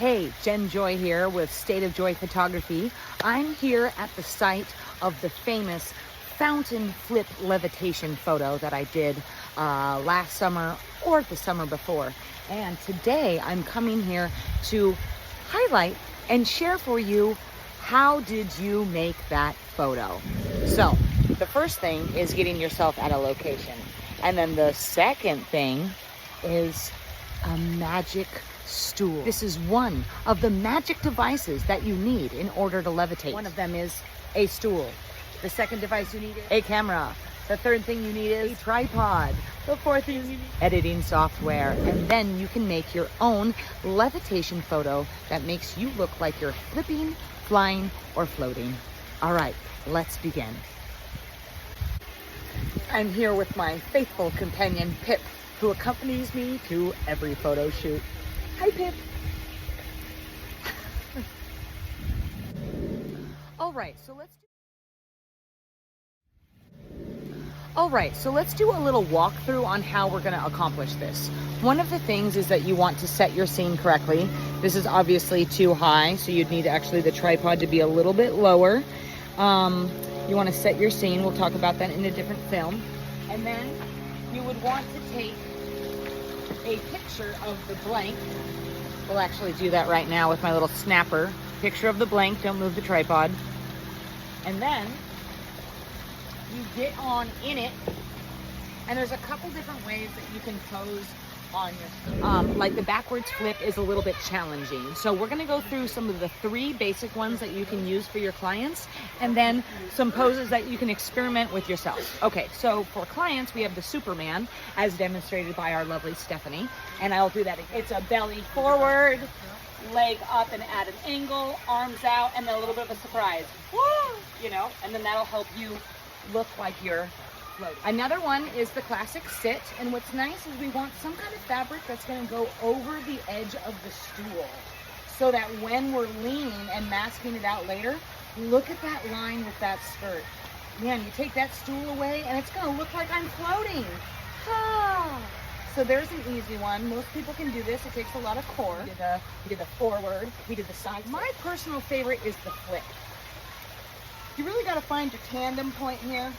Hey, Jen Joy here with State of Joy Photography. I'm here at the site of the famous fountain flip levitation photo that I did last summer or the summer before. And today I'm coming here to highlight and share for you, how did you make that photo? So the first thing is getting yourself at a location. And then the second thing is a magic stool. This is one of the magic devices that you need in order to levitate. One of them is a stool. The second device you need is a camera. The third thing you need is a tripod. The fourth thing you need is editing software. And then you can make your own levitation photo that makes you look like you're flipping, flying, or floating. All right, let's begin. I'm here with my faithful companion, Pip, who accompanies me to every photo shoot. Hi, Pip. All right, so let's do a little walkthrough on how we're going to accomplish this. One of the things is that you want to set your scene correctly. This is obviously too high, so you'd need actually the tripod to be a little bit lower. You want to set your scene. We'll talk about that in a different film. And then you would want to take a picture of the blank. We'll actually do that right now with my little snapper. Picture of the blank, don't move the tripod. And then you get on in it, and there's a couple different ways that you can pose on your like the backwards flip is a little bit challenging. So we're gonna go through some of the 3 basic ones that you can use for your clients, and then some poses that you can experiment with yourself. Okay, so for clients, we have the Superman, as demonstrated by our lovely Stephanie, and I'll do that again. It's a belly forward, leg up and at an angle, arms out, and then a little bit of a surprise. Woo! You know, and then that'll help you look like you're floating. Another one is the classic sit, and what's nice is we want some kind of fabric that's going to go over the edge of the stool, so that when we're leaning and masking it out later, look at that line with that skirt. Man, you take that stool away and it's going to look like I'm floating. Ah. So there's an easy one. Most people can do this. It takes a lot of core. We did the forward, we did the side. My personal favorite is the flip. You really got to find your tandem point here.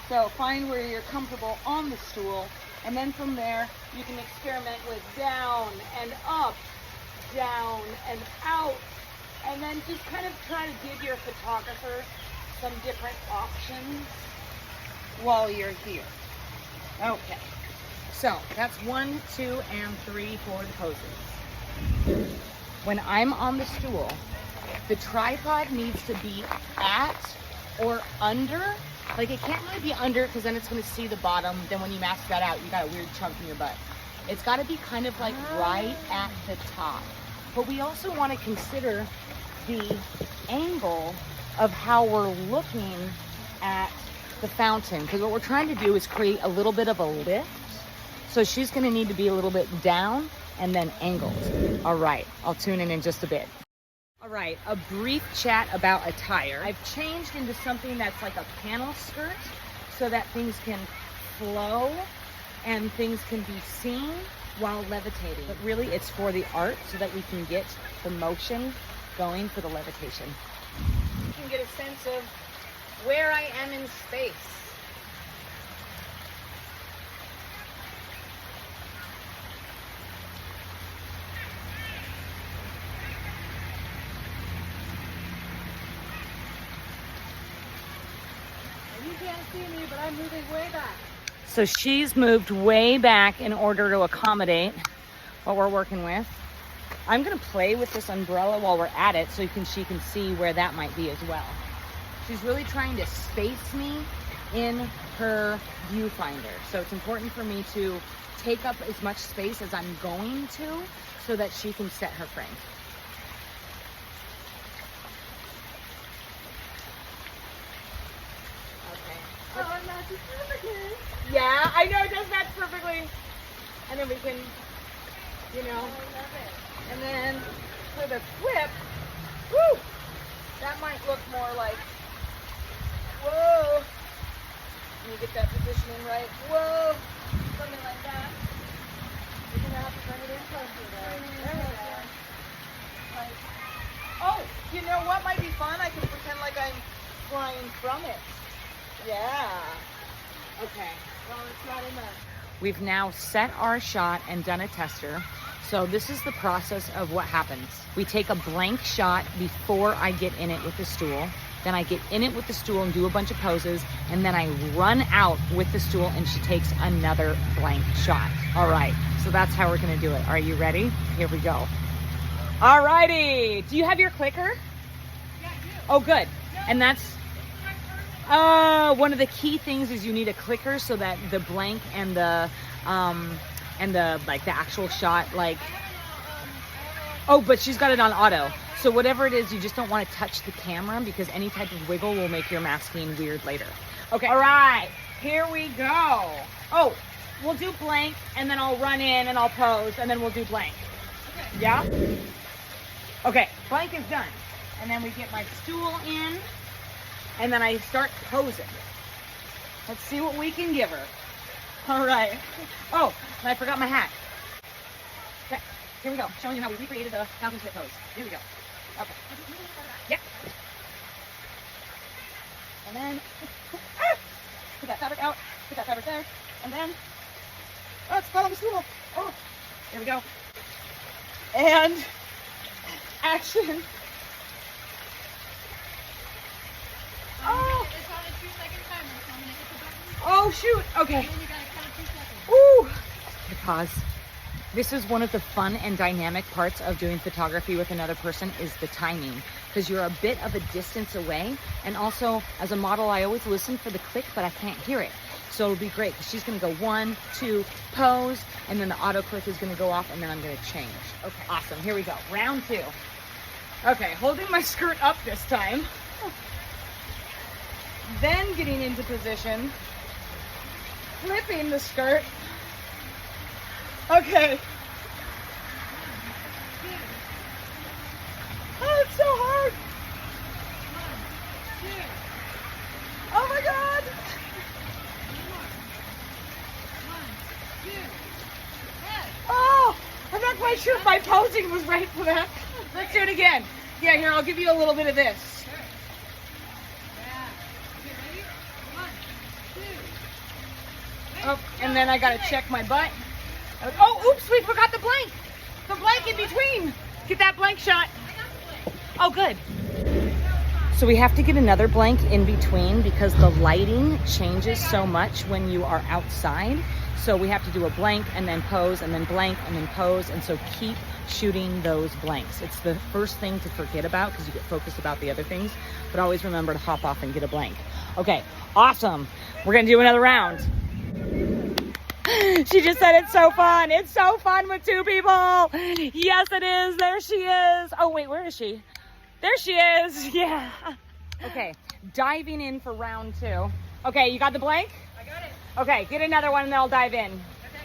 So find where you're comfortable on the stool, and then from there you can experiment with down and up, down and out, and then just kind of try to give your photographer some different options while you're here. Okay, so that's 1, 2, and 3 for the poses. When I'm on the stool, the tripod needs to be at or under. Like, it can't really be under, because then it's going to see the bottom. Then when you mask that out, you got a weird chunk in your butt. It's got to be kind of like right at the top. But we also want to consider the angle of how we're looking at the fountain, because what we're trying to do is create a little bit of a lift. So she's going to need to be a little bit down and then angled. All right, I'll tune in just a bit. All right, a brief chat about attire. I've changed into something that's like a panel skirt, so that things can flow and things can be seen while levitating. But really, it's for the art, so that we can get the motion going for the levitation. You can get a sense of where I am in space. You can't see me, but I'm moving way back. So she's moved way back in order to accommodate what we're working with. I'm gonna play with this umbrella while we're at it, so she can see where that might be as well. She's really trying to space me in her viewfinder. So it's important for me to take up as much space as I'm going to, so that she can set her frame. Oh, it matches perfectly. Yeah, I know, it does match perfectly. And then we can, you know. Oh, I love it. And then for the flip, woo, that might look more like, whoa. Let me get that positioning right. Whoa, something like that. You're gonna have to turn it in closer though. There we go. Oh, you know what might be fun? I can pretend like I'm flying from it. Yeah. Okay. Well, it's not in there. We've now set our shot and done a tester. So this is the process of what happens. We take a blank shot before I get in it with the stool. Then I get in it with the stool and do a bunch of poses. And then I run out with the stool and she takes another blank shot. All right, so that's how we're gonna do it. Are you ready? Here we go. All righty. Do you have your clicker? Yeah, I do. Oh, good. And that's one of the key things is you need a clicker so that the blank and the like the actual shot, like, oh, but she's got it on auto. So whatever it is, you just don't want to touch the camera because any type of wiggle will make your masking weird later. Okay. All right, here we go. Oh, we'll do blank and then I'll run in and I'll pose and then we'll do blank. Okay. Yeah? Okay, blank is done. And then we get my stool in and then I start posing. Let's see what we can give her. All right. Oh, and I forgot my hat. Okay, here we go. Showing you how we recreated the mountain split pose. Here we go. Okay. Yep. And then, put that fabric out. Put that fabric there. And then, oh, it's fell on the stool. Oh, here we go. And action. Oh. It's on a 2-second timer, so I'm gonna hit the button. Oh, shoot. Okay. And then you gotta count 2 seconds. Ooh. Pause. This is one of the fun and dynamic parts of doing photography with another person is the timing, because you're a bit of a distance away. And also, as a model, I always listen for the click, but I can't hear it. So it'll be great because she's gonna go 1, 2, pose, and then the auto click is gonna go off, and then I'm gonna change. Okay, awesome. Here we go. Round 2. Okay, holding my skirt up this time. Then getting into position, flipping the skirt. Okay. Oh, it's so hard. 1, 2. Oh my God. 1, 2. Yes. Oh, I'm not quite sure if my posing was right for that. Let's do it again. Yeah, here, I'll give you a little bit of this. Sure. Yeah. Okay, ready? 1, 2. Oh, and then I gotta check my butt. Oh, oops, we forgot the blank. The blank in between. Get that blank shot. Oh, good. So we have to get another blank in between because the lighting changes so much when you are outside. So we have to do a blank and then pose and then blank and then pose. And so keep shooting those blanks. It's the first thing to forget about because you get focused about the other things. But always remember to hop off and get a blank. Okay, awesome. We're gonna do another round. She just said it's so fun. It's so fun with 2 people. Yes, it is. There she is. Oh, wait, where is she? There she is. Yeah. Okay, diving in for round 2. Okay, you got the blank? I got it. Okay, get another one and then I'll dive in. Okay.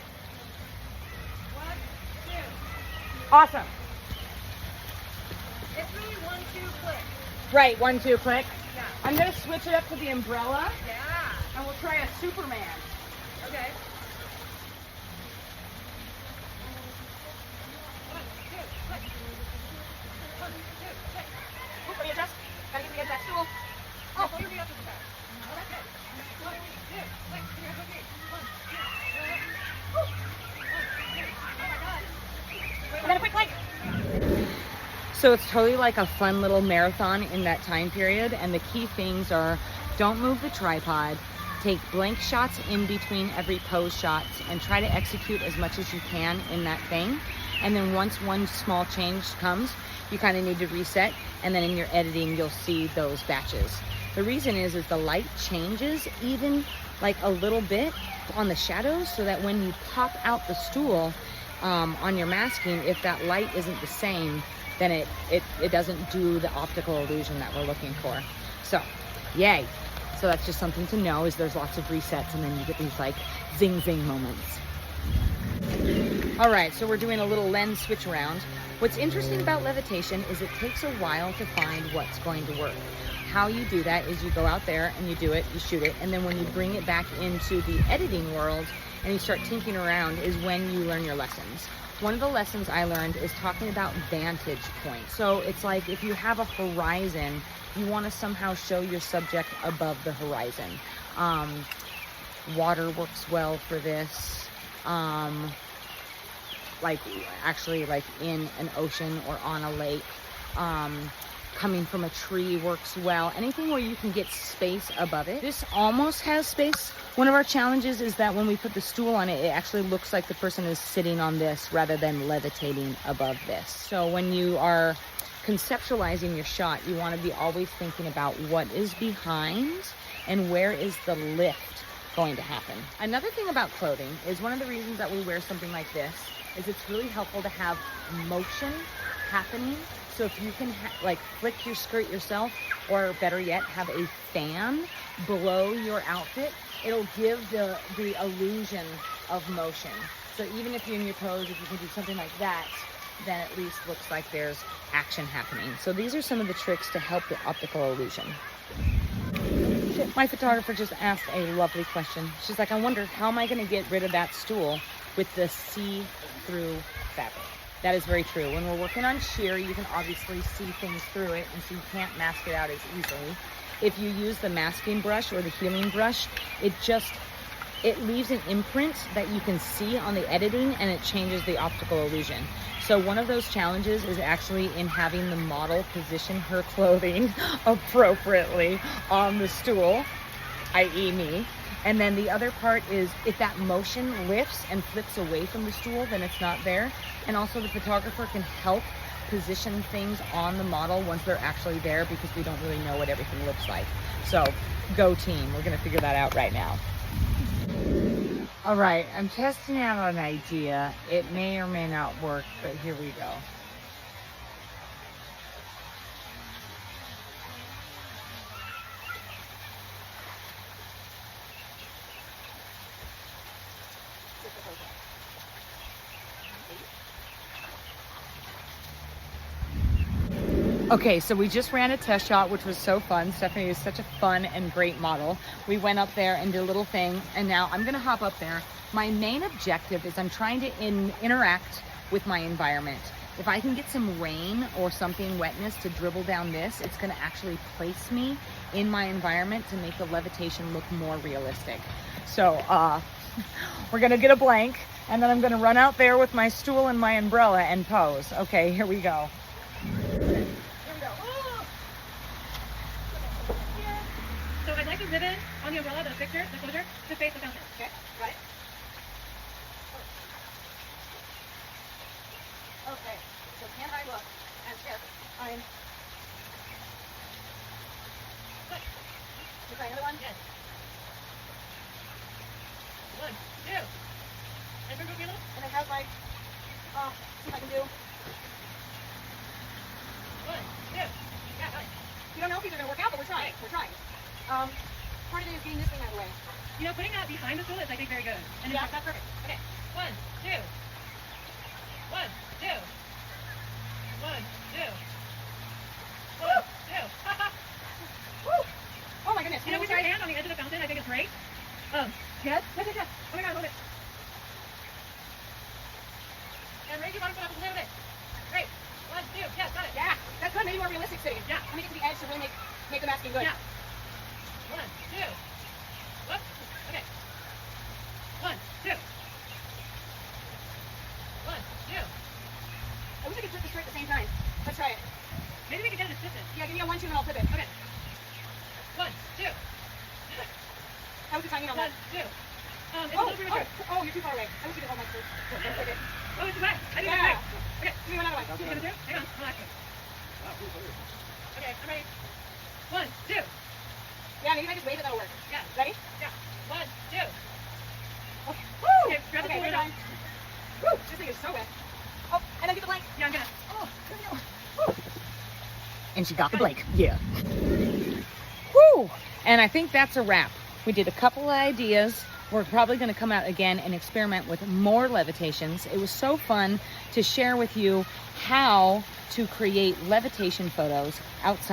1, 2. Awesome. It's really 1, 2, click. Right, 1, 2, click. Yeah. I'm gonna switch it up to the umbrella Yeah. and we'll try a Superman. Okay. 1, 2, click. 1, 2, click. Oop, let me adjust. Gotta get me that stool. Oh, bring me up to the back. Okay. 1, 2, click. Here, okay. 1, 2, 1, 2. Oh my God. And then a quick like. So it's totally like a fun little marathon in that time period. And the key things are don't move the tripod, take blank shots in between every pose shots and try to execute as much as you can in that thing. And then once one small change comes, you kind of need to reset. And then in your editing, you'll see those batches. The reason is the light changes even like a little bit on the shadows so that when you pop out the stool on your masking, if that light isn't the same, then it doesn't do the optical illusion that we're looking for. So, yay. So that's just something to know is there's lots of resets and then you get these like zing zing moments. All right, so we're doing a little lens switch around. What's interesting about levitation is it takes a while to find what's going to work. How you do that is you go out there and you do it, you shoot it, and then when you bring it back into the editing world and you start tinkering around is when you learn your lessons. one of the lessons I learned is talking about vantage point. So it's like if you have a horizon, you want to somehow show your subject above the horizon. Water works well for this. Like actually like in an ocean or on a lake. Coming from a tree works well. Anything where you can get space above it. This almost has space. One of our challenges is that when we put the stool on it, it actually looks like the person is sitting on this rather than levitating above this. So when you are conceptualizing your shot, you want to be always thinking about what is behind and where is the lift going to happen. Another thing about clothing is one of the reasons that we wear something like this is it's really helpful to have motion happening. So if you can like flick your skirt yourself, or better yet, have a fan below your outfit, it'll give the illusion of motion. So even if you're in your pose, if you can do something like that, then at least looks like there's action happening. So these are some of the tricks to help the optical illusion. My photographer just asked a lovely question. She's like, I wonder, how am I going to get rid of that stool with the see-through fabric? That is very true. When we're working on sheer, you can obviously see things through it, and so you can't mask it out as easily. If you use the masking brush or the healing brush, it leaves an imprint that you can see on the editing, and it changes the optical illusion. So one of those challenges is actually in having the model position her clothing appropriately on the stool, i.e. me. And then the other part is if that motion lifts and flips away from the stool, then it's not there. And also the photographer can help position things on the model once they're actually there, because we don't really know what everything looks like. So go team, we're gonna figure that out right now. All right, I'm testing out an idea. It may or may not work, but here we go. Okay, so we just ran a test shot, which was so fun. Stephanie is such a fun and great model. We went up there and did a little thing, and now I'm gonna hop up there. My main objective is I'm trying to interact with my environment. If I can get some rain or something, wetness, to dribble down this, it's gonna actually place me in my environment to make the levitation look more realistic. So we're gonna get a blank, and then I'm gonna run out there with my stool and my umbrella and pose. Okay, here we go. So I'd like the ribbon on the umbrella, the fixture, the closure, to face the fountain. Okay, got it? Okay, so can I look as if I'm... Good. You try another one? Yes. 1, 2. And bring me a little. And it has like, see if I can do. 1, 2. Yeah, got it. We don't know if these are going to work out, but we're trying. We're trying. Part of it is getting this thing out of the way. You know, putting that behind the stool is, I think, very good. And yeah, that's perfect. Okay. 1, 2. 1, 2. 1, 2. 1, 2. Woo! Oh my goodness. You know, with your hand on the edge of the fountain, I think it's great. Yes? Yes. Oh my god, hold it. And raise your bottom foot up a little bit. Great. 1, 2. Yes, got it. Yeah. That's good. Maybe more realistic sitting. Yeah. Let me get to the edge to really make the masking good. Yeah. 1, 2. Whoop. Okay. 1, 2. 1, 2. I wish I could flip the skirt at the same time. Let's try it. Maybe we could get it assisted. Yeah, give me a 1, 2, and I'll flip it. Okay. 1, 2. How would you timing on that? 1, 2. It's a little premature. Oh, you're too far away. I wish you could hold my skirt. Okay. Oh, it's wet. I didn't know. Okay, give me another one. Hang on. Relax. Okay, I'm ready. 1, 2. Yeah, maybe if I just wave it, that'll work. Yeah. Ready? Yeah. 1, 2. Okay. Woo! Okay, grab the tool and down. Woo! This thing is so wet. Oh, and then get the blank. Yeah, I'm gonna. Oh, here we go. Woo! And she got the blank. Yeah. Woo! And I think that's a wrap. We did a couple of ideas. We're probably going to come out again and experiment with more levitations. It was so fun to share with you how to create levitation photos outside.